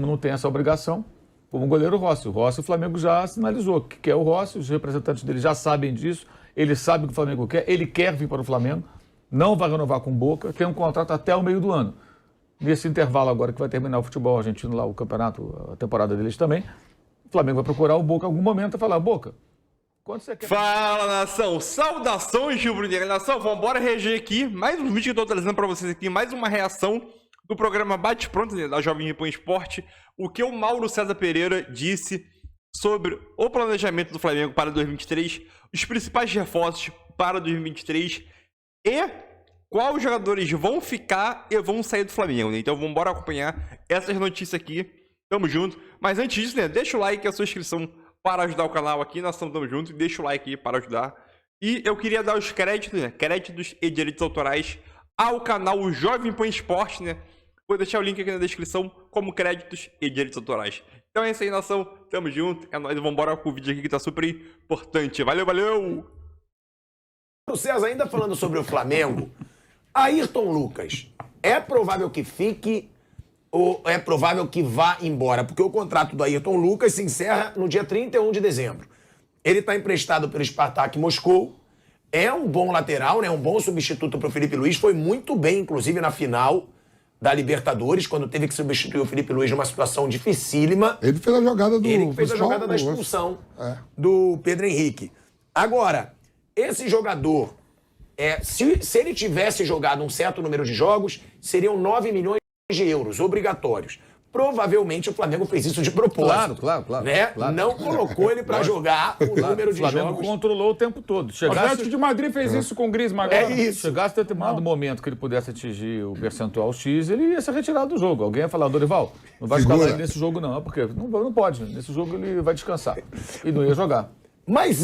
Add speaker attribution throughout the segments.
Speaker 1: não tem essa obrigação, como o goleiro Rossi. O Rossi, o Flamengo já sinalizou que quer o Rossi, os representantes dele já sabem disso, ele sabe o que o Flamengo quer, ele quer vir para o Flamengo, não vai renovar com o Boca, tem um contrato até o meio do ano. Nesse intervalo agora que vai terminar o futebol argentino lá, o campeonato, a temporada deles também, o Flamengo vai procurar o Boca em algum momento e falar, Boca, quando você quer...
Speaker 2: Fala, nação! Saudações, rubro-negra nação! Vambora reger aqui, mais um vídeo que eu tô trazendo pra vocês aqui, mais uma reação do programa Bate Pronto, né, da Jovem Pan Esporte, o que o Mauro César Pereira disse sobre o planejamento do Flamengo para 2023, os principais reforços para 2023 e quais jogadores vão ficar e vão sair do Flamengo, né? Então vamos embora acompanhar essas notícias aqui, tamo junto. Mas antes disso, né, deixa o like e a sua inscrição para ajudar o canal aqui, nação, tamo junto, e deixa o like aí para ajudar. E eu queria dar os créditos, né, créditos e direitos autorais ao canal Jovem Pan Esporte, né? Vou deixar o link aqui na descrição como créditos e direitos autorais. Então é isso aí, nação. Tamo junto. É nóis. Vamos embora com o vídeo aqui que tá super importante. Valeu, valeu!
Speaker 3: O César, ainda falando sobre o Flamengo, Ayrton Lucas, é provável que fique ou é provável que vá embora? Porque o contrato do Ayrton Lucas se encerra no dia 31 de dezembro. Ele está emprestado pelo Spartak Moscou. É um bom lateral, né? Um bom substituto para o Felipe Luiz. Foi muito bem, inclusive, na final da Libertadores, quando teve que substituir o Felipe Luiz numa situação dificílima.
Speaker 4: Ele fez a jogada do...
Speaker 3: Ele fez a jogada da expulsão do Pedro Henrique. Agora, esse jogador, se ele tivesse jogado um certo número de jogos, seriam 9 milhões de euros obrigatórios. Provavelmente o Flamengo fez isso de propósito.
Speaker 1: Claro.
Speaker 3: Né?
Speaker 1: Claro.
Speaker 3: Não colocou ele para jogar o número de
Speaker 1: jogos. O Flamengo
Speaker 3: jogos.
Speaker 1: controlou o tempo todo.
Speaker 5: O Atlético de Madrid fez isso com o Griezmann agora.
Speaker 3: É isso.
Speaker 1: Chegasse a determinado momento que ele pudesse atingir o percentual X, ele ia ser retirado do jogo. Alguém ia falar, Dorival, não vai escalar ele nesse jogo não. Porque não pode. Nesse jogo ele vai descansar. E não ia jogar.
Speaker 3: Mas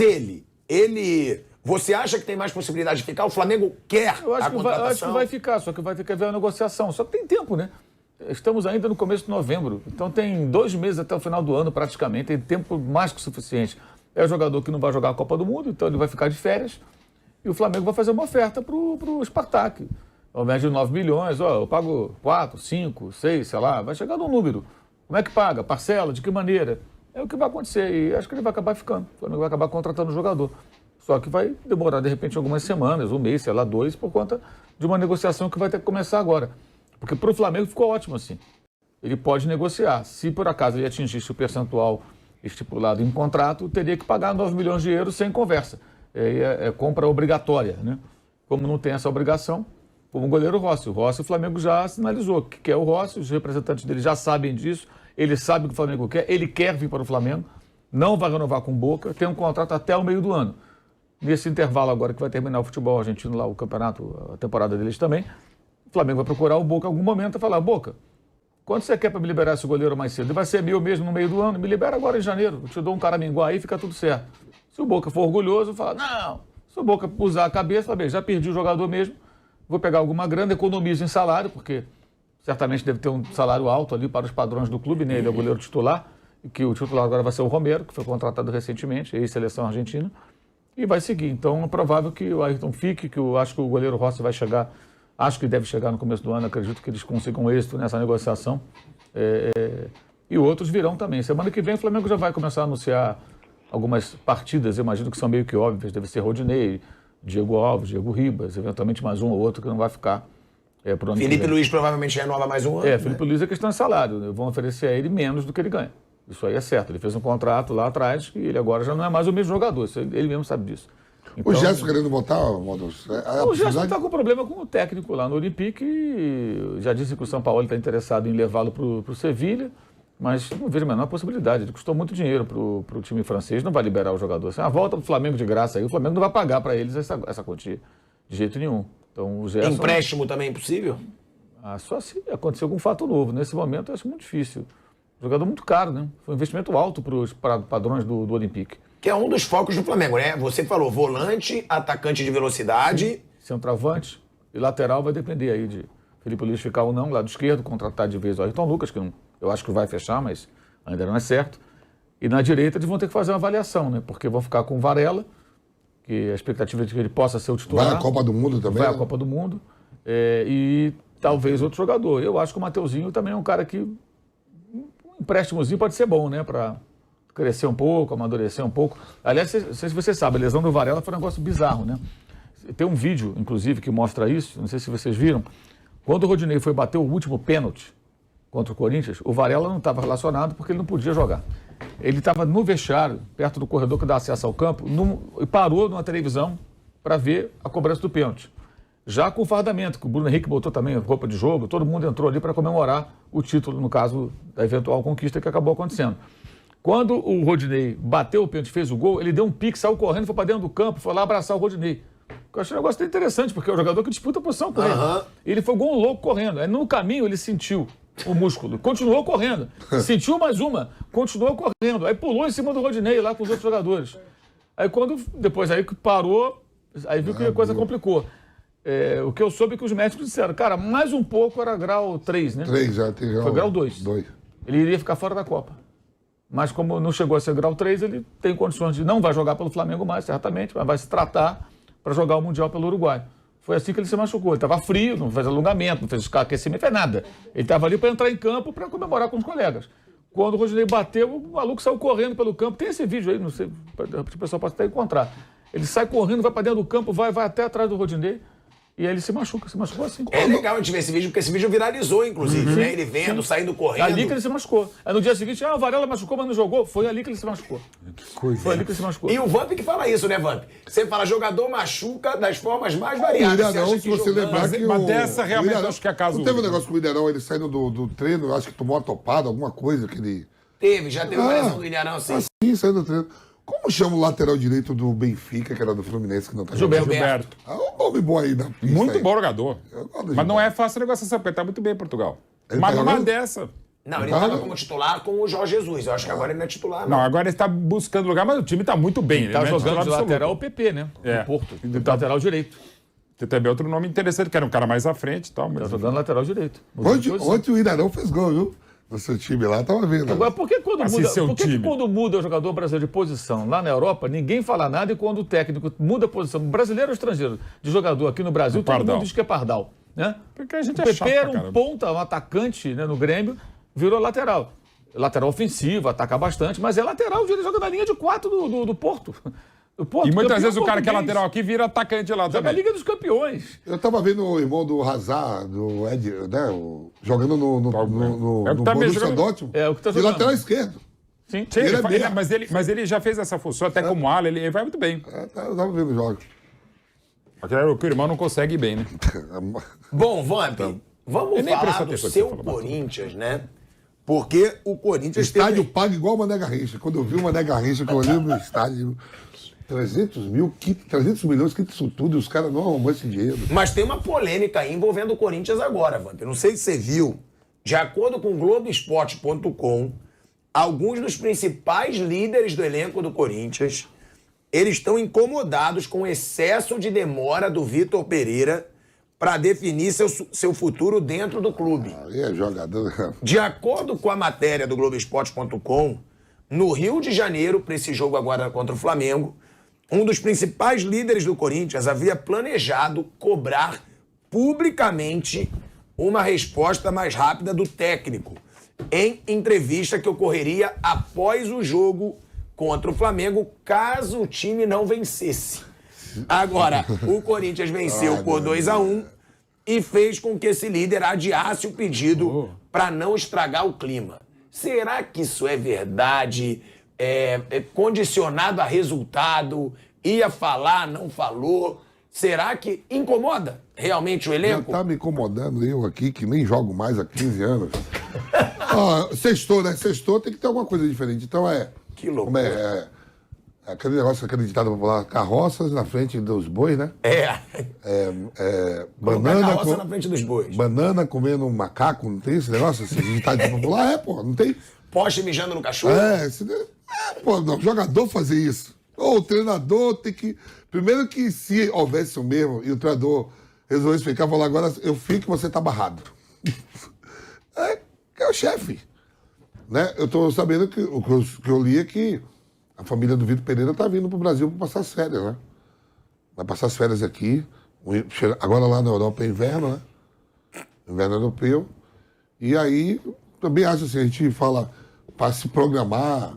Speaker 3: você acha que tem mais possibilidade de ficar? O Flamengo quer
Speaker 1: Eu acho
Speaker 3: a contratação?
Speaker 1: acho que vai ficar, só que vai ter que haver a negociação. Só que tem tempo, né? Estamos ainda no começo de novembro, então tem 2 meses até o final do ano praticamente, tem tempo mais que o suficiente. É o jogador que não vai jogar a Copa do Mundo, então ele vai ficar de férias e o Flamengo vai fazer uma oferta pro Spartak. Ao invés de 9 milhões, eu pago 4, 5, 6, sei lá, vai chegar num número. Como é que paga? Parcela? De que maneira? É o que vai acontecer e acho que ele vai acabar ficando. O Flamengo vai acabar contratando o jogador. Só que vai demorar, de repente, algumas semanas, um mês, sei lá, 2, por conta de uma negociação que vai ter que começar agora. Porque para o Flamengo ficou ótimo assim. Ele pode negociar. Se por acaso ele atingisse o percentual estipulado em contrato, teria que pagar 9 milhões de euros sem conversa. É compra obrigatória, né? Como não tem essa obrigação, como o goleiro Rossi. O Rossi, o Flamengo já sinalizou que quer o Rossi, os representantes dele já sabem disso, ele sabe o que o Flamengo quer, ele quer vir para o Flamengo, não vai renovar com o Boca, tem um contrato até o meio do ano. Nesse intervalo agora que vai terminar o futebol argentino lá, o campeonato, a temporada deles também, o Flamengo vai procurar o Boca em algum momento e falar, Boca, quando você quer para me liberar esse goleiro mais cedo? Ele vai ser meu mesmo no meio do ano, me libera agora em janeiro, eu te dou um caraminguá aí, fica tudo certo. Se o Boca for orgulhoso, fala, não. Se o Boca usar a cabeça, fala, bem, já perdi o jogador mesmo, vou pegar alguma grana, economizo em salário, porque certamente deve ter um salário alto ali para os padrões do clube, né? Ele é o goleiro titular, e que o titular agora vai ser o Romero, que foi contratado recentemente, ex-seleção argentina, e vai seguir. Então é provável que o Ayrton fique, que eu acho que o goleiro Rossi vai chegar. Acho que deve chegar no começo do ano, acredito que eles consigam êxito nessa negociação. E outros virão também. Semana que vem o Flamengo já vai começar a anunciar algumas partidas, eu imagino que são meio que óbvias. Deve ser Rodinei, Diego Alves, Diego Ribas, eventualmente mais um ou outro que não vai ficar pro ano que vem.
Speaker 3: Felipe Luiz provavelmente renova mais um ano.
Speaker 1: Felipe Luiz é questão de salário. Né? Vão oferecer a ele menos do que ele ganha. Isso aí é certo. Ele fez um contrato lá atrás e ele agora já não é mais o mesmo jogador. Ele mesmo sabe disso. Então,
Speaker 4: o Gerson querendo voltar, Modus?
Speaker 1: O Gerson está com problema com o técnico lá no Olympique e já disse que o São Paulo está interessado em levá-lo para o Sevilha, mas não vejo a menor possibilidade. Ele custou muito dinheiro para o time francês, não vai liberar o jogador. Assim, volta para o Flamengo de graça aí, o Flamengo não vai pagar para eles essa quantia de jeito nenhum. Então, o Gerson,
Speaker 3: empréstimo também é impossível?
Speaker 1: Só se acontecer algum fato novo. Nesse momento eu acho muito difícil. Jogador muito caro, né? Foi um investimento alto para os padrões do Olympique.
Speaker 3: Que é um dos focos do Flamengo, né? Você falou volante, atacante de velocidade.
Speaker 1: Centroavante e lateral vai depender aí de Felipe Luiz ficar ou não, lado esquerdo, contratar de vez o Ayrton Lucas, que eu acho que vai fechar, mas ainda não é certo. E na direita eles vão ter que fazer uma avaliação, né? Porque vão ficar com o Varela, que a expectativa é de que ele possa ser o titular.
Speaker 4: Vai à Copa do Mundo também?
Speaker 1: Vai à Copa do Mundo. E talvez outro jogador. Eu acho que o Mateuzinho também é um cara que empréstimozinho pode ser bom, né? Para crescer um pouco, amadurecer um pouco. Aliás, não sei se você sabe, a lesão do Varela foi um negócio bizarro, né? Tem um vídeo, inclusive, que mostra isso, não sei se vocês viram. Quando o Rodinei foi bater o último pênalti contra o Corinthians, o Varela não estava relacionado porque ele não podia jogar. Ele estava no vestiário, perto do corredor que dá acesso ao campo, e parou numa televisão para ver a cobrança do pênalti. Já com o fardamento, que o Bruno Henrique botou também roupa de jogo, todo mundo entrou ali para comemorar o título, no caso da eventual conquista que acabou acontecendo. Quando o Rodinei bateu o pênalti, fez o gol, ele deu um pique, saiu correndo, foi para dentro do campo, foi lá abraçar o Rodinei. Eu achei um negócio interessante, porque é o jogador que disputa a posição com ele. Ele foi igual um louco correndo. Aí no caminho ele sentiu o músculo, continuou correndo. Sentiu mais uma, continuou correndo. Aí pulou em cima do Rodinei lá com os outros jogadores. Aí depois aí que parou, aí viu que a coisa complicou. O que eu soube é que os médicos disseram, cara, mais um pouco era grau 3, né?
Speaker 4: 3 já tem grau.
Speaker 1: Foi grau 2.
Speaker 4: 2.
Speaker 1: Ele iria ficar fora da Copa. Mas como não chegou a ser grau 3, ele tem condições de não vai jogar pelo Flamengo mais, certamente, mas vai se tratar para jogar o Mundial pelo Uruguai. Foi assim que ele se machucou. Ele estava frio, não fez alongamento, não fez aquecimento, não fez nada. Ele estava ali para entrar em campo para comemorar com os colegas. Quando o Rodinei bateu, o maluco saiu correndo pelo campo. Tem esse vídeo aí, não sei, o pessoal pode até encontrar. Ele sai correndo, vai para dentro do campo, vai até atrás do Rodinei. E aí ele se machucou assim.
Speaker 3: É legal a gente ver esse vídeo, porque esse vídeo viralizou, inclusive, né? Ele vendo, saindo correndo.
Speaker 1: Ali que ele se machucou. Aí no dia seguinte, o Varela machucou, mas não jogou. Foi ali que ele se machucou.
Speaker 4: Que coisa.
Speaker 1: Foi ali que ele se machucou.
Speaker 3: E o Vamp que fala isso, né, Vamp? Você fala, jogador machuca das formas mais variadas.
Speaker 4: O Ilharão, se você lembrar que
Speaker 5: Mas dessa realmente acho que é caso
Speaker 4: não teve um
Speaker 5: único.
Speaker 4: negócio com o Ilharão, ele saindo do treino, acho que tomou uma topada, alguma coisa que ele...
Speaker 3: Já teve uma lesão do Ilharão, sim.
Speaker 4: Assim, saindo do treino. Como chama o lateral direito do Benfica, que era do Fluminense, que não tá
Speaker 1: Gilberto.
Speaker 5: Gilberto.
Speaker 4: Ah, um nome bom aí da pista.
Speaker 5: Muito
Speaker 4: aí.
Speaker 5: bom jogador.
Speaker 4: Eu gosto do
Speaker 5: Mas não
Speaker 4: Gilberto.
Speaker 5: é fácil a negociação, porque ele tá muito bem em Portugal.
Speaker 4: Ele
Speaker 5: Mas
Speaker 4: tá
Speaker 5: numa
Speaker 4: jogando?
Speaker 5: dessa.
Speaker 3: Não, ele estava como titular com o Jorge Jesus. Eu acho que agora ele não é titular,
Speaker 5: Não, agora ele está buscando lugar, mas o time está muito bem.
Speaker 1: Tá
Speaker 5: ele não é
Speaker 1: jogando
Speaker 5: titular
Speaker 1: de
Speaker 5: absoluto.
Speaker 1: lateral o PP, né?
Speaker 5: É.
Speaker 1: Do Porto. De lateral direito.
Speaker 5: Tem também outro nome interessante, que era um cara mais à frente e tal. Mas...
Speaker 1: Tá jogando lateral direito. Mudou de posição.
Speaker 4: Ontem o Ilharão fez gol, viu? No seu time lá, tava vendo.
Speaker 1: Agora, por que quando
Speaker 5: Assim,
Speaker 1: muda,
Speaker 5: seu
Speaker 1: por que
Speaker 5: time.
Speaker 1: quando muda o jogador brasileiro de posição lá na Europa, ninguém fala nada e quando o técnico muda a posição, brasileiro ou estrangeiro, de jogador aqui no Brasil, todo
Speaker 5: Pardal.
Speaker 1: mundo diz que é pardal. Né?
Speaker 5: Porque a gente
Speaker 1: O
Speaker 5: é
Speaker 1: PP
Speaker 5: chato
Speaker 1: era
Speaker 5: pra
Speaker 1: um
Speaker 5: caramba.
Speaker 1: ponta, um atacante, né, no Grêmio, virou lateral. Lateral ofensivo, ataca bastante, mas é lateral, ele joga na linha de 4 do Porto. Do Porto,
Speaker 5: E muitas
Speaker 1: campeão
Speaker 5: vezes o cara que é
Speaker 1: português.
Speaker 5: lateral aqui vira atacante lá
Speaker 1: Joga a
Speaker 5: também.
Speaker 1: Liga dos Campeões.
Speaker 4: Eu tava vendo o irmão do Hazard, do Ed, né? Jogando no
Speaker 5: É o que tá bem
Speaker 4: Borussia
Speaker 5: jogando.
Speaker 4: Dortmund.
Speaker 1: É o que tá
Speaker 4: de
Speaker 1: jogando.
Speaker 4: lateral esquerdo.
Speaker 1: Sim.
Speaker 5: Sim,
Speaker 4: Ele é
Speaker 5: fa-
Speaker 4: meia.
Speaker 5: mas ele já fez essa função, até como ala, ele vai muito bem.
Speaker 4: Eu tava vendo os jogos.
Speaker 5: Porque o que o irmão não consegue ir bem, né?
Speaker 3: Bom, Vamp, vamos
Speaker 5: Eu nem
Speaker 3: falar
Speaker 5: presto
Speaker 3: do
Speaker 5: atenção
Speaker 3: seu
Speaker 5: que você falou,
Speaker 3: Corinthians, né? Porque o Corinthians
Speaker 4: Estádio
Speaker 3: teve...
Speaker 4: pago igual o Mané Garrincha. Quando eu vi o Mané Garrincha, que eu olhei no estádio, 300 milhões, que isso tudo, e os caras não arrumam esse dinheiro.
Speaker 3: Mas tem uma polêmica aí envolvendo o Corinthians agora, Vamp. Não sei se você viu. De acordo com o Globoesporte.com, alguns dos principais líderes do elenco do Corinthians, eles estão incomodados com o excesso de demora do Vitor Pereira para definir seu futuro dentro do clube.
Speaker 4: Aí é jogador.
Speaker 3: De acordo com a matéria do Globoesporte.com, no Rio de Janeiro, para esse jogo agora contra o Flamengo, um dos principais líderes do Corinthians havia planejado cobrar publicamente uma resposta mais rápida do técnico, em entrevista que ocorreria após o jogo contra o Flamengo, caso o time não vencesse. Agora, o Corinthians venceu por 2-1 e fez com que esse líder adiasse o pedido para não estragar o clima. Será que isso é verdade? É condicionado a resultado? Ia falar, não falou? Será que incomoda realmente o
Speaker 4: Já
Speaker 3: elenco?
Speaker 4: tá me incomodando eu aqui, que nem jogo mais há 15 anos. Sextou, né? Sextou tem que ter alguma coisa diferente. Então
Speaker 3: Que loucura.
Speaker 4: como aquele negócio, aquele ditado popular, carroças na frente dos bois, né?
Speaker 3: Colocar
Speaker 4: Banana,
Speaker 3: carroça na frente dos bois.
Speaker 4: banana comendo um macaco, não tem esse negócio? Esse ditado popular? Pô, não tem.
Speaker 3: Poste mijando no cachorro.
Speaker 4: Pô, não, jogador fazer isso. Ou o treinador tem que. Primeiro que se houvesse o mesmo e o treinador resolvesse ficar, falar agora eu fico e você tá barrado. É o chefe. Né? Eu tô sabendo que o que eu li é que a família do Vitor Pereira tá vindo pro Brasil para passar as férias, né? Vai passar as férias aqui. Agora lá na Europa é inverno, né? Inverno europeu. E aí, também acho assim, a gente fala, para se programar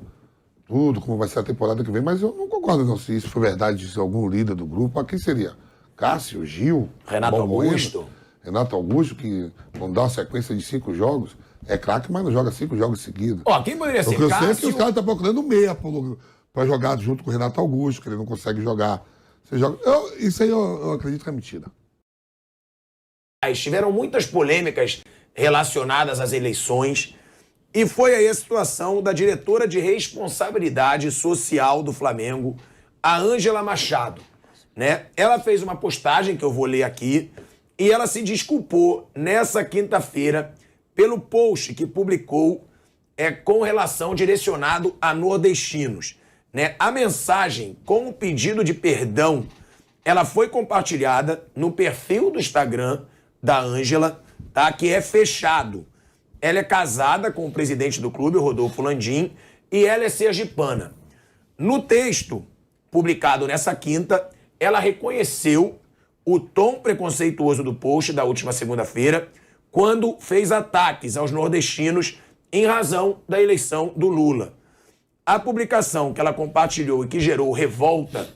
Speaker 4: tudo, como vai ser a temporada que vem, mas eu não concordo não, se isso for verdade, se algum líder do grupo, quem seria? Cássio, Gil,
Speaker 3: Renato
Speaker 4: Balbuena,
Speaker 3: Augusto.
Speaker 4: Renato Augusto, que não dá uma sequência de 5 jogos, é craque, mas não joga 5 jogos seguidos.
Speaker 3: Ó, quem poderia ser?
Speaker 4: Porque eu sei que
Speaker 3: Cássio.
Speaker 4: os caras estão procurando meia para jogar junto com o Renato Augusto, que ele não consegue jogar. Você joga... isso aí eu acredito que é mentira.
Speaker 3: Tiveram muitas polêmicas relacionadas às eleições e foi aí a situação da diretora de responsabilidade social do Flamengo, a Ângela Machado, né? Ela fez uma postagem que eu vou ler aqui e ela se desculpou nessa quinta-feira pelo post que publicou com relação direcionado a nordestinos, né? A mensagem com o pedido de perdão, ela foi compartilhada no perfil do Instagram da Ângela, tá? Que é fechado. Ela é casada com o presidente do clube, o Rodolfo Landim, e ela é sergipana. No texto publicado nessa quinta, ela reconheceu o tom preconceituoso do post da última segunda-feira, quando fez ataques aos nordestinos em razão da eleição do Lula. A publicação que ela compartilhou e que gerou revolta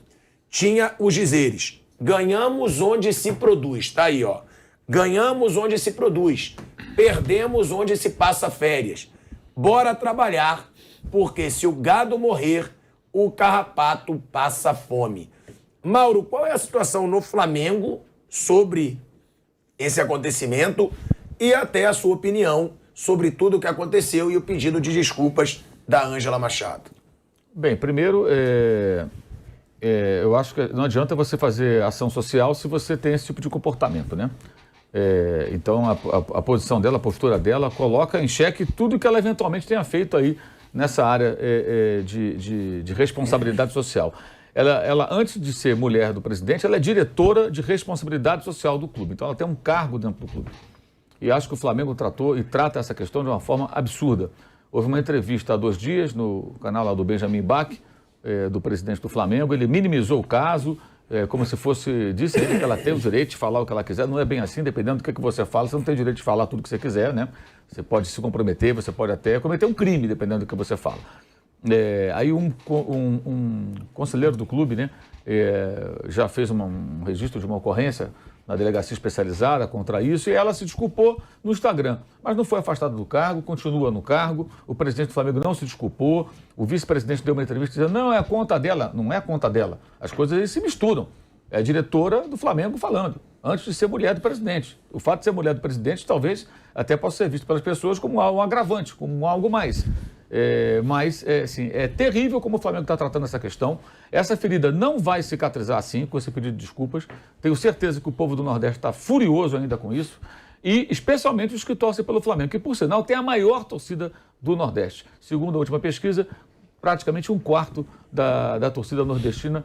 Speaker 3: tinha os dizeres: ganhamos onde se produz, tá aí, ó. Ganhamos onde se produz, perdemos onde se passa férias. Bora trabalhar, porque se o gado morrer, o carrapato passa fome. Mauro, qual é a situação no Flamengo sobre esse acontecimento e até a sua opinião sobre tudo o que aconteceu e o pedido de desculpas da Ângela Machado?
Speaker 1: Bem, primeiro, eu acho que não adianta você fazer ação social se você tem esse tipo de comportamento, né? Então, a posição dela, a postura dela, coloca em xeque tudo que ela eventualmente tenha feito aí nessa área de responsabilidade social. Ela, antes de ser mulher do presidente, ela é diretora de responsabilidade social do clube. Então, ela tem um cargo dentro do clube. E acho que o Flamengo tratou e trata essa questão de uma forma absurda. Houve uma entrevista há 2 dias no canal lá do Benjamin Bach, do presidente do Flamengo. Ele minimizou o caso, como se fosse, disse ele que ela tem o direito de falar o que ela quiser. Não é bem assim, dependendo do que você fala, você não tem direito de falar tudo que você quiser, né? Você pode se comprometer, você pode até cometer um crime, dependendo do que você fala. Aí um conselheiro do clube, né, já fez um registro de uma ocorrência na delegacia especializada contra isso, e ela se desculpou no Instagram, mas não foi afastada do cargo, continua no cargo. O presidente do Flamengo não se desculpou, o vice-presidente deu uma entrevista dizendo não, é a conta dela. Não é a conta dela, as coisas aí se misturam. É a diretora do Flamengo falando, antes de ser mulher do presidente. O fato de ser mulher do presidente talvez até possa ser visto pelas pessoas como um agravante, como algo mais. Mas é terrível como o Flamengo está tratando essa questão. Essa ferida não vai cicatrizar assim, com esse pedido de desculpas. Tenho certeza que o povo do Nordeste está furioso ainda com isso. E especialmente os que torcem pelo Flamengo, que por sinal tem a maior torcida do Nordeste. Segundo a última pesquisa, praticamente 1/4 da torcida nordestina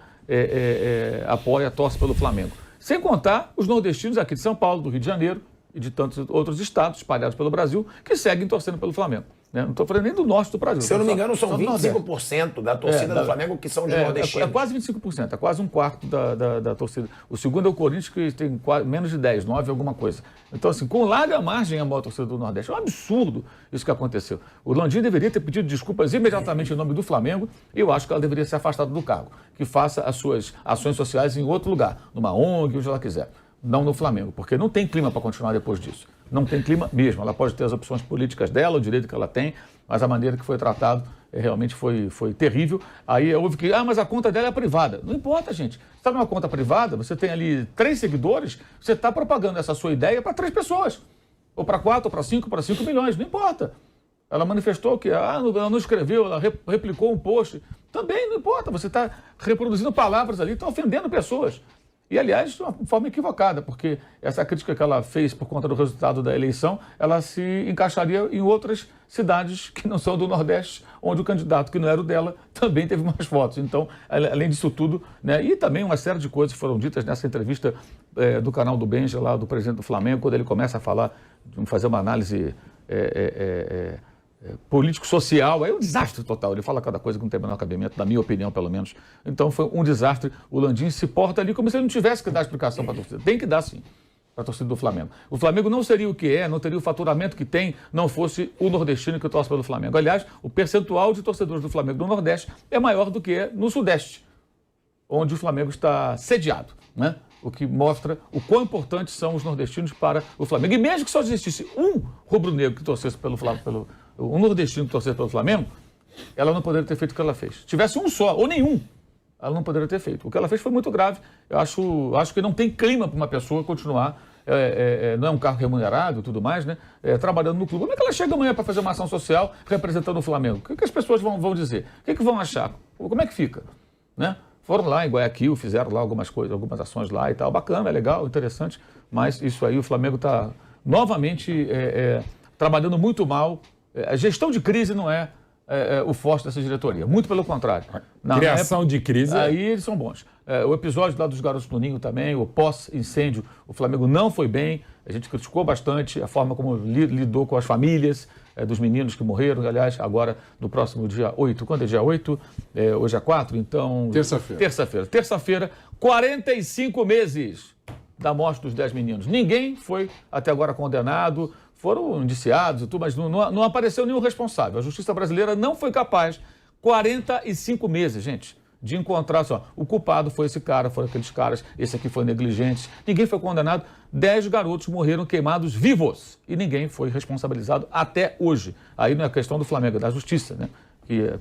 Speaker 1: torce pelo Flamengo. Sem contar os nordestinos aqui de São Paulo, do Rio de Janeiro e de tantos outros estados espalhados pelo Brasil que seguem torcendo pelo Flamengo. Né? Não estou falando nem do norte do Brasil.
Speaker 3: Se eu não me engano, são 25% da torcida do Flamengo que são de nordestinos.
Speaker 1: É quase 25%, é quase 1/4 da torcida. O segundo é o Corinthians, que tem menos de 10, 9 alguma coisa. Então, assim, com larga margem a maior torcida do Nordeste. É um absurdo isso que aconteceu. O Landim deveria ter pedido desculpas imediatamente em nome do Flamengo e eu acho que ela deveria ser afastada do cargo. Que faça as suas ações sociais em outro lugar, numa ONG, onde ela quiser. Não no Flamengo, porque não tem clima para continuar depois disso. Não tem clima mesmo. Ela pode ter as opções políticas dela, o direito que ela tem, mas a maneira que foi tratado realmente foi terrível. Aí houve que, mas a conta dela é privada. Não importa, gente. Você está numa conta privada, você tem ali 3 seguidores, você está propagando essa sua ideia para 3 pessoas. Ou para 4, ou para 5 milhões, não importa. Ela manifestou que ela não escreveu, ela replicou um post. Também não importa, você está reproduzindo palavras ali, está ofendendo pessoas. E, aliás, de uma forma equivocada, porque essa crítica que ela fez por conta do resultado da eleição, ela se encaixaria em outras cidades que não são do Nordeste, onde o candidato que não era o dela também teve mais votos. Então, além disso tudo, né, e também uma série de coisas foram ditas nessa entrevista do canal do Benja, lá do presidente do Flamengo, quando ele começa a falar, fazer uma análise político-social, é um desastre total. Ele fala cada coisa que não tem o menor cabimento, na minha opinião, pelo menos. Então foi um desastre. O Landim se porta ali como se ele não tivesse que dar explicação para a torcida. Tem que dar, sim. para a torcida do Flamengo. O Flamengo não seria o que é, não teria o faturamento que tem, não fosse o nordestino que torce pelo Flamengo. Aliás, o percentual de torcedores do Flamengo no Nordeste é maior do que é no Sudeste, onde o Flamengo está sediado, né? O que mostra o quão importantes são os nordestinos para o Flamengo. E mesmo que só existisse um rubro-negro que torcesse um nordestino que torcesse pelo Flamengo, ela não poderia ter feito o que ela fez. Se tivesse um só, ou nenhum, ela não poderia ter feito. O que ela fez foi muito grave. Eu acho que não tem clima para uma pessoa continuar, não é um cargo remunerado e tudo mais, né? Trabalhando no clube. Como é que ela chega amanhã para fazer uma ação social representando o Flamengo? O que as pessoas vão dizer? O que vão achar? Como é que fica? Né? Foram lá em Guayaquil, fizeram lá algumas coisas, algumas ações lá e tal. Bacana, é legal, interessante. Mas isso aí, o Flamengo está novamente trabalhando muito mal. A gestão de crise não é o forte dessa diretoria. Muito pelo contrário.
Speaker 5: Criação de crise.
Speaker 1: Aí eles são bons. O episódio lá dos Garotos do Ninho também, o pós-incêndio, o Flamengo não foi bem. A gente criticou bastante a forma como lidou com as famílias dos meninos que morreram. Aliás, agora no próximo dia 8. Quando é dia 8? Hoje é 4, então...
Speaker 5: Terça-feira.
Speaker 1: Terça-feira, 45 meses da morte dos 10 meninos. Ninguém foi até agora condenado. Foram indiciados e tudo, mas não apareceu nenhum responsável. A justiça brasileira não foi capaz, 45 meses, gente, de encontrar só. O culpado foi esse cara, foram aqueles caras, esse aqui foi negligente. Ninguém foi condenado. 10 garotos morreram queimados vivos e ninguém foi responsabilizado até hoje. Aí não é questão do Flamengo, é da justiça, né? Que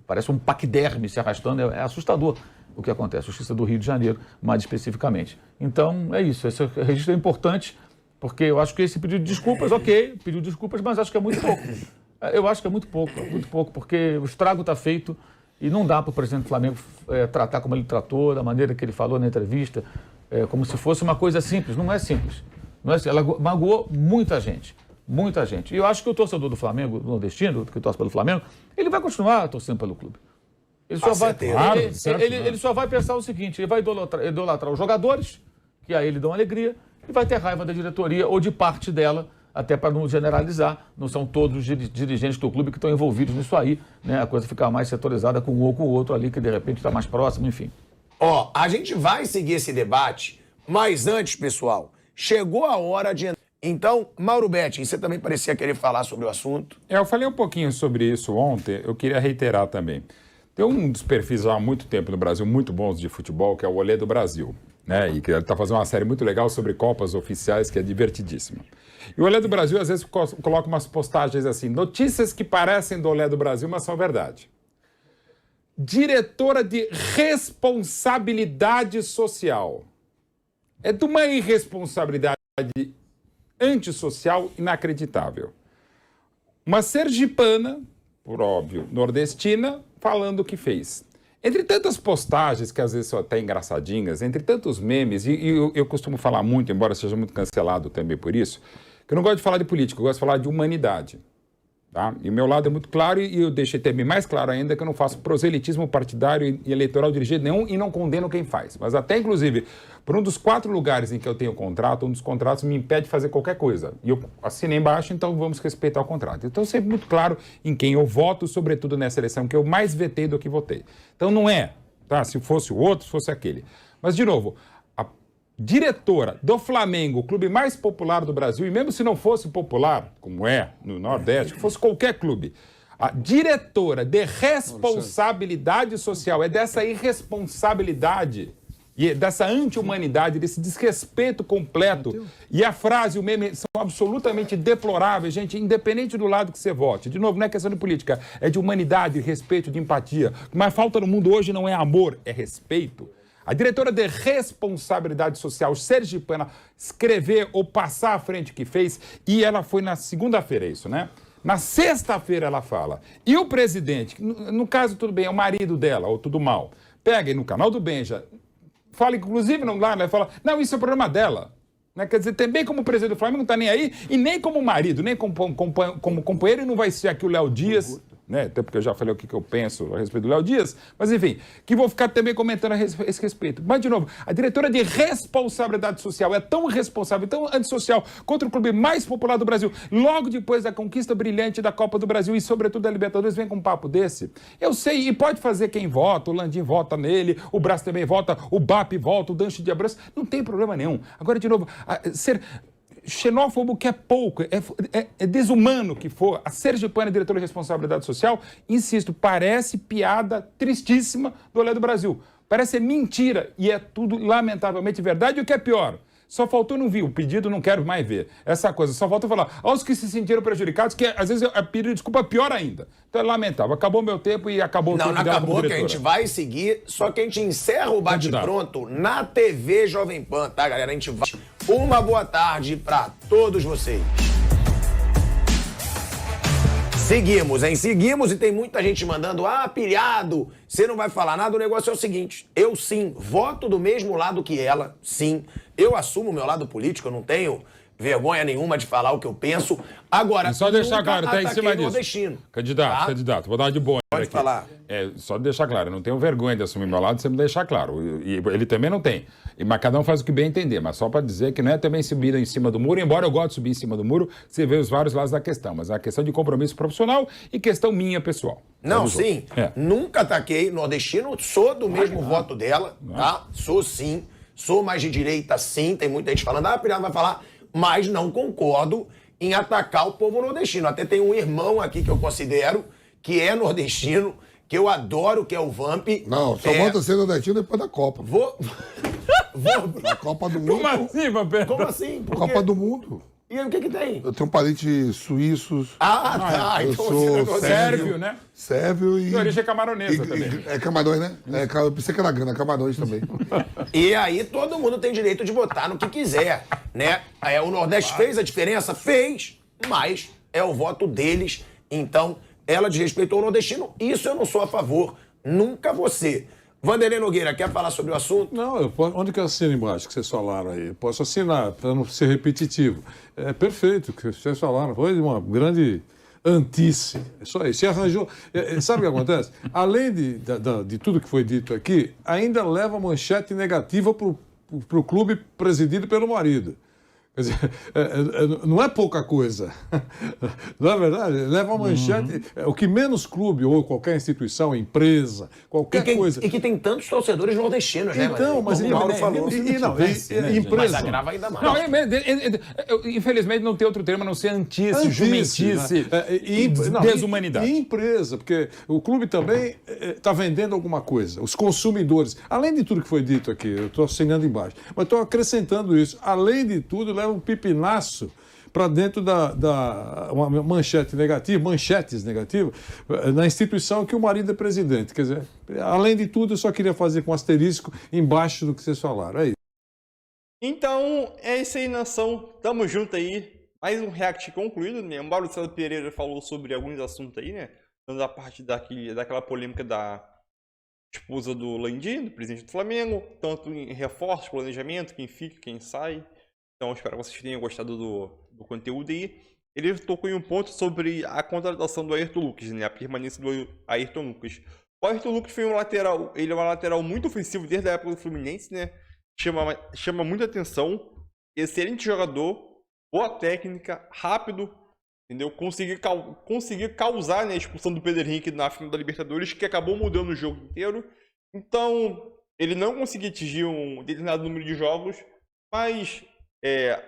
Speaker 1: parece um paquiderme se arrastando, é assustador o que acontece. Justiça do Rio de Janeiro, mais especificamente. Então, é isso. Esse registro é importante. Porque eu acho que esse pedido de desculpas, ok, pediu desculpas, mas acho que é muito pouco. Eu acho que é muito pouco, porque o estrago está feito e não dá para o presidente do Flamengo tratar como ele tratou, da maneira que ele falou na entrevista, como se fosse uma coisa simples. Não é simples. Não é, ela magoou muita gente. Muita gente. E eu acho que o torcedor do Flamengo, do nordestino, que torce pelo Flamengo, ele vai continuar torcendo pelo clube. Ele só vai pensar o seguinte, ele vai idolatrar os jogadores, que a ele dão alegria, e vai ter raiva da diretoria ou de parte dela, até para não generalizar, não são todos os dirigentes do clube que estão envolvidos nisso aí, né? A coisa fica mais setorizada com um ou com o outro ali, que de repente está mais próximo, enfim.
Speaker 3: A gente vai seguir esse debate, mas antes, pessoal, chegou a hora de... Então, Mauro Betting, você também parecia querer falar sobre o assunto.
Speaker 5: Eu falei um pouquinho sobre isso ontem, eu queria reiterar também. Tem um dos perfis há muito tempo no Brasil, muito bons de futebol, que é o Olé do Brasil. Né? E que ele está fazendo uma série muito legal sobre Copas oficiais, que é divertidíssima. E o Olé do Brasil, às vezes, coloca umas postagens assim, notícias que parecem do Olé do Brasil, mas são verdade. Diretora de responsabilidade social. É de uma irresponsabilidade antissocial inacreditável. Uma sergipana, por óbvio, nordestina, falando o que fez. Entre tantas postagens, que às vezes são até engraçadinhas, entre tantos memes, e eu costumo falar muito, embora seja muito cancelado também por isso, que eu não gosto de falar de política, eu gosto de falar de humanidade. Tá? E o meu lado é muito claro, e eu deixei também mais claro ainda que eu não faço proselitismo partidário e eleitoral de jeito nenhum e não condeno quem faz. Mas até, inclusive, por um dos 4 lugares em que eu tenho contrato, um dos contratos me impede de fazer qualquer coisa. E eu assinei embaixo, então vamos respeitar o contrato. Então, sempre muito claro em quem eu voto, sobretudo nessa eleição, que eu mais vetei do que votei. Então, não é, tá? Se fosse o outro, se fosse aquele. Mas, de novo, a diretora do Flamengo, o clube mais popular do Brasil, e mesmo se não fosse popular, como é no Nordeste, que fosse qualquer clube, a diretora de responsabilidade social, é dessa irresponsabilidade e dessa anti-humanidade, desse desrespeito completo. E a frase, o meme, são absolutamente deploráveis, gente, independente do lado que você vote. De novo, não é questão de política, é de humanidade, respeito, de empatia. O que mais falta no mundo hoje não é amor, é respeito. A diretora de responsabilidade social sergipana escrever ou passar à frente o que fez, e ela foi na segunda-feira, isso, né? Na sexta-feira ela fala. E o presidente, no caso tudo bem, é o marido dela, ou tudo mal, pega aí no canal do Benja, fala, inclusive no lá, né, fala, não, isso é o problema dela. Né? Quer dizer, também como presidente do Flamengo não está nem aí, e nem como marido, nem como companheiro, e não vai ser aqui o Léo Dias, né? Até porque eu já falei o que eu penso a respeito do Léo Dias, mas enfim, que vou ficar também comentando a esse respeito. Mas, de novo, a diretora de responsabilidade social é tão responsável, tão antissocial contra o clube mais popular do Brasil, logo depois da conquista brilhante da Copa do Brasil e, sobretudo, da Libertadores, vem com um papo desse. Eu sei, e pode fazer quem vota, o Landim vota nele, o Brás também vota, o BAP vota, o Dancho de Abrantes, não tem problema nenhum. Agora, de novo, ser xenófobo que é pouco, é desumano que for, a Sergipana, diretora de responsabilidade social, insisto, parece piada tristíssima do Olé do Brasil. Parece mentira e é tudo lamentavelmente verdade. E o que é pior, só faltou não vir, o pedido não quero mais ver. Essa coisa, só faltou falar aos que se sentiram prejudicados, que às vezes eu pedido desculpa pior ainda. Então é lamentável, acabou meu tempo e acabou o tempo
Speaker 3: Não
Speaker 5: dela
Speaker 3: acabou,
Speaker 5: como
Speaker 3: que a
Speaker 5: diretora.
Speaker 3: gente vai seguir, só que a gente encerra o bate-pronto na TV Jovem Pan, tá, galera? A gente vai... Uma boa tarde pra todos vocês. Seguimos, hein? Seguimos e tem muita gente mandando, pilhado, você não vai falar nada. O negócio é o seguinte, eu sim, voto do mesmo lado que ela, sim. Eu assumo o meu lado político, eu não tenho vergonha nenhuma de falar o que eu penso. Agora,
Speaker 5: E só deixar claro, tá em
Speaker 3: ataquei
Speaker 5: cima disso.
Speaker 3: nordestino,
Speaker 5: Candidato,
Speaker 3: tá?
Speaker 5: candidato, vou dar de boa.
Speaker 3: Pode
Speaker 5: aqui.
Speaker 3: falar.
Speaker 5: Só deixar claro, eu não tenho vergonha de assumir meu lado, você me deixar claro. E ele também não tem. Mas cada um faz o que bem entender. Mas só para dizer que não é também subir em cima do muro, embora eu goste de subir em cima do muro, você vê os vários lados da questão. Mas é uma questão de compromisso profissional e questão minha pessoal.
Speaker 3: Não, sim. Nunca ataquei nordestino, sou do mesmo voto dela, tá? Sou sim. Sou mais de direita, sim. Tem muita gente falando, Pirata vai falar, mas não concordo em atacar o povo nordestino. Até tem um irmão aqui que eu considero que é nordestino, que eu adoro, que é o Vamp.
Speaker 4: Não, só volta a ser nordestino depois da Copa.
Speaker 3: Vou...
Speaker 4: A Copa do Mundo.
Speaker 5: Como assim, Vampeta?
Speaker 3: Como assim? Por quê?
Speaker 4: Copa do Mundo.
Speaker 3: E aí, o que que tem?
Speaker 4: Eu tenho parentes suíços.
Speaker 3: Tá.
Speaker 4: Eu
Speaker 3: Então
Speaker 4: sou
Speaker 3: você é nordestino.
Speaker 5: Sérvio, né?
Speaker 4: Sérvio e...
Speaker 5: De origem camaronesa também.
Speaker 4: É Camarões, né? Eu pensei que era Gana, Camarões também.
Speaker 3: E aí todo mundo tem direito de votar no que quiser, né? O Nordeste fez a diferença? Fez, mas é o voto deles. Então, ela desrespeitou o nordestino. Isso eu não sou a favor. Nunca você. Vanderlei Nogueira, quer falar sobre o assunto?
Speaker 6: Não, onde que eu assino embaixo que vocês falaram aí? Eu posso assinar, para não ser repetitivo. É perfeito o que vocês falaram. Foi uma grande antice. É só isso. Se arranjou. Sabe o que acontece? Além de tudo que foi dito aqui, ainda leva manchete negativa para o clube presidido pelo marido. Quer dizer, não é pouca coisa. Não é verdade? Leva a manchete. O que menos clube ou qualquer instituição, empresa, qualquer coisa.
Speaker 3: E que tem tantos torcedores nordestinos, né?
Speaker 6: Então, mas
Speaker 3: como o Mauro falou.
Speaker 6: Empresa.
Speaker 3: Mas agrava ainda mais.
Speaker 5: Não, infelizmente não tem outro termo a não ser antice, jumentice, desumanidade.
Speaker 6: E empresa, porque o clube também está vendendo alguma coisa. Os consumidores, além de tudo que foi dito aqui, eu estou assinando embaixo, mas estou acrescentando isso. Além de tudo, leva um pipinaço para dentro uma manchetes negativas na instituição que o marido é presidente. Quer dizer, além de tudo, eu só queria fazer com asterisco embaixo do que vocês falaram. É isso.
Speaker 2: Então, é isso aí, nação. Tamo junto aí. Mais um react concluído, né? O Mauro César Pereira falou sobre alguns assuntos aí, né? Dando a parte daquela polêmica da esposa do Landim, do presidente do Flamengo, tanto em reforço, planejamento, quem fica, quem sai. Então, espero que vocês tenham gostado do conteúdo aí. Ele tocou em um ponto sobre a contratação do Ayrton Lucas, né? A permanência do Ayrton Lucas. O Ayrton Lucas foi um lateral, ele é um lateral muito ofensivo desde a época do Fluminense, né? Chama muita atenção. Excelente jogador, boa técnica, rápido, entendeu? Conseguir causar, né, a expulsão do Pedro Henrique na final da Libertadores, que acabou mudando o jogo inteiro. Então, ele não conseguia atingir um determinado número de jogos, mas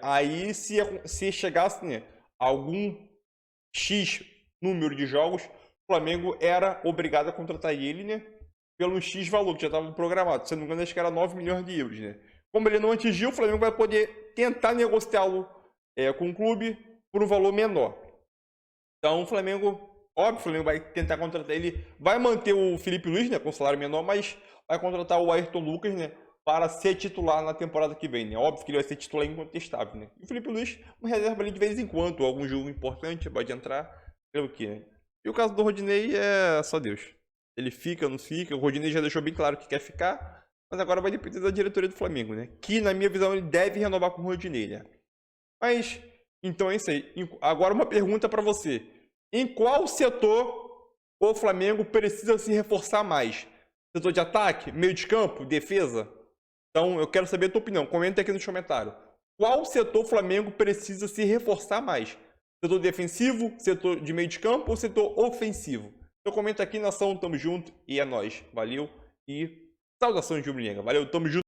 Speaker 2: aí se chegasse, né, algum X número de jogos, o Flamengo era obrigado a contratar ele, né, pelo X valor que já estava programado. Se não me engano, acho que era 9 milhões de euros, né? Como ele não atingiu, o Flamengo vai poder tentar negociá-lo com o clube por um valor menor. Então o Flamengo vai tentar contratar ele, vai manter o Felipe Luiz, né, com salário menor, mas vai contratar o Ayrton Lucas, né, para ser titular na temporada que vem, né? Óbvio que ele vai ser titular incontestável, né? E o Felipe Luiz, uma reserva ali de vez em quando, algum jogo importante, pode entrar, pelo que, né? E o caso do Rodinei é só Deus. Ele fica, não fica, o Rodinei já deixou bem claro que quer ficar, mas agora vai depender da diretoria do Flamengo, né? Que, na minha visão, ele deve renovar com o Rodinei, né? Mas, então é isso aí. Agora uma pergunta para você. Em qual setor o Flamengo precisa se reforçar mais? Setor de ataque, meio de campo, defesa? Então, eu quero saber a tua opinião. Comenta aqui nos comentários. Qual setor o Flamengo precisa se reforçar mais? Setor defensivo, setor de meio de campo ou setor ofensivo? Então comenta aqui, nação, tamo junto e é nóis. Valeu e saudações de rubro-negro. Valeu, tamo junto.